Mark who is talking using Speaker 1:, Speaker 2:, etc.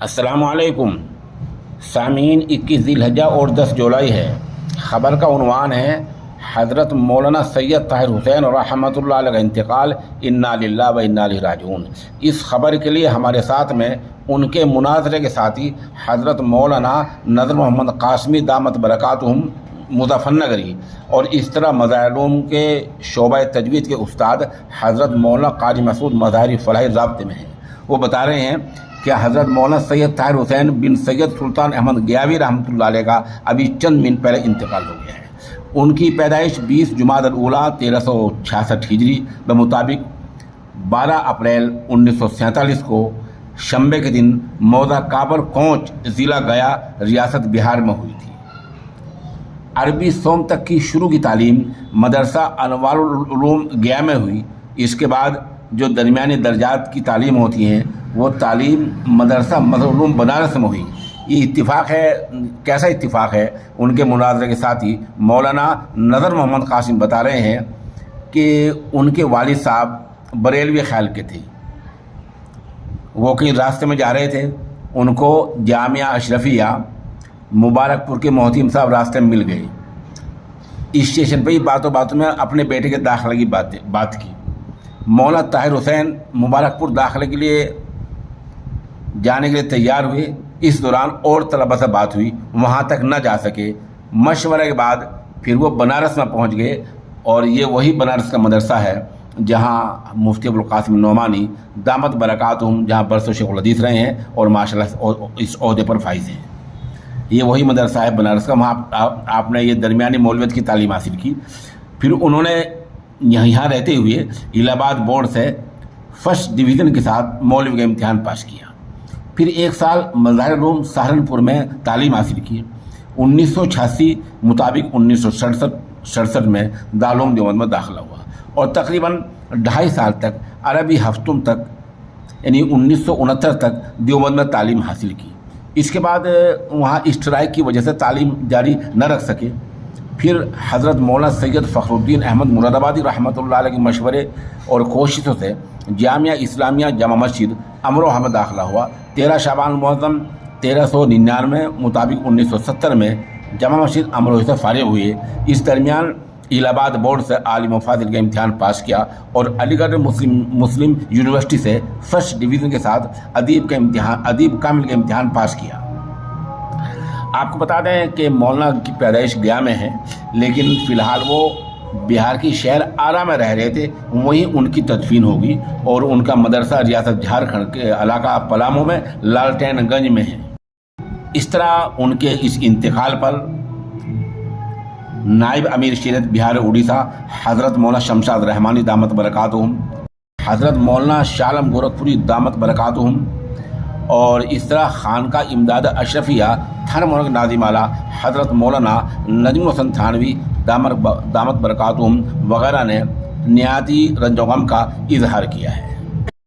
Speaker 1: السلام علیکم سامعین، 21 ذی الحجہ اور 10 جولائی ہے۔ خبر کا عنوان ہے حضرت مولانا سید طاہر حسین رحمۃ اللہ علیہ کا انتقال، انا للہ و انا الیہ راجعون۔ اس خبر کے لیے ہمارے ساتھ میں ان کے مناظرے کے ساتھی حضرت مولانا نذر محمد قاسمی دامت برکاتہم مظفر نگری اور اس طرح مظاہر علوم کے شعبہ تجوید کے استاد حضرت مولانا قاری مسعود مظاہری فلاحی رابطے میں ہیں۔ وہ بتا رہے ہیں کہ حضرت مولانا سید طاہر حسین بن سید سلطان احمد گیاوی رحمۃ اللہ علیہ کا ابھی چند منٹ پہلے انتقال ہو گیا ہے۔ ان کی پیدائش 20 جمادی الاولیٰ 1366 ہجری بمطابق 12 اپریل 1947 کو شنبے کے دن موضع کابر کونچ ضلع گیا ریاست بہار میں ہوئی تھی۔ عربی سوم تک کی شروع کی تعلیم مدرسہ انوار العلوم گیا میں ہوئی۔ اس کے بعد جو درمیانی درجات کی تعلیم ہوتی ہیں وہ تعلیم مدرسہ مظہر العلوم بنارس میں ہوئی۔ یہ اتفاق ہے، کیسا اتفاق ہے؟ ان کے مناظرے کے ساتھی مولانا نذر محمد قاسم بتا رہے ہیں کہ ان کے والد صاحب بریلوی خیال کے تھے۔ وہ کہیں راستے میں جا رہے تھے، ان کو جامعہ اشرفیہ مبارک پور کے محتیم صاحب راستے میں مل گئے۔ اسٹیشن پہ ہی باتوں باتوں میں اپنے بیٹے کے داخلے کی بات کی۔ مولانا طاہر حسین مبارک پور داخلے کے لیے جانے کے لیے تیار ہوئے۔ اس دوران اور طلبہ سے بات ہوئی، وہاں تک نہ جا سکے۔ مشورے کے بعد پھر وہ بنارس میں پہنچ گئے، اور یہ وہی بنارس کا مدرسہ ہے جہاں مفتی ابوالقاسم نعمانی دامت برکاتہم جہاں برسوں شیخ الحدیث رہے ہیں اور ماشاءاللہ اس عہدے پر فائز ہیں۔ یہ وہی مدرسہ ہے بنارس کا، وہاں آپ نے یہ درمیانی مولویت کی تعلیم حاصل کی۔ پھر انہوں نے یہاں رہتے ہوئے الہ آباد بورڈ سے فرسٹ ڈویژن کے ساتھ مولوی کا امتحان پاس کیا۔ پھر 1 سال مظاہر علوم سہارنپور میں تعلیم حاصل کی۔ 1986 مطابق 1967 میں دارالعلوم دیوبند میں داخلہ ہوا اور تقریباً 2.5 سال تک عربی ہفتوں تک یعنی 1969 تک دیوبند میں تعلیم حاصل کی۔ اس کے بعد وہاں اسٹرائک کی وجہ سے تعلیم جاری نہ رکھ سکے۔ پھر حضرت مولانا سید فخر الدین احمد مرادآبادی رحمۃ اللہ علیہ کے مشورے اور کوششوں سے جامعہ اسلامیہ جامع مسجد امروہہ میں داخلہ ہوا۔ 13 شعبان المعظم 1399 مطابق 1970 میں جامع مسجد امروہہ سے فارغ ہوئے۔ اس درمیان الہ آباد بورڈ سے عالم و فاضل کا امتحان پاس کیا اور علی گڑھ مسلم یونیورسٹی سے فرسٹ ڈویژن کے ساتھ ادیب کامل کا امتحان پاس کیا۔ آپ کو بتا دیں کہ مولانا کی پیدائش گیا میں ہے، لیکن فی الحال وہ بہار کی شہر آرا میں رہ رہے تھے، وہیں ان کی تدفین ہوگی اور ان کا مدرسہ ریاست جھارکھنڈ کے علاقہ پلامو میں لالٹین گنج میں ہے۔ اس طرح ان کے اس انتقال پر نائب امیر شریعت بہار اڑیسہ حضرت مولانا شمشاد رحمانی دامت برکاتہم، حضرت مولانا شاہ عالم گورکھپوری دامت برکاتہم اور اس طرح خانقاہ امداد اشرفیہ تھانہ مرگ ناظم اعلیٰ حضرت مولانا نجم الحسن تھانوی دامت برکاتہم وغیرہ نے نہایتی رنج و غم کا اظہار کیا ہے۔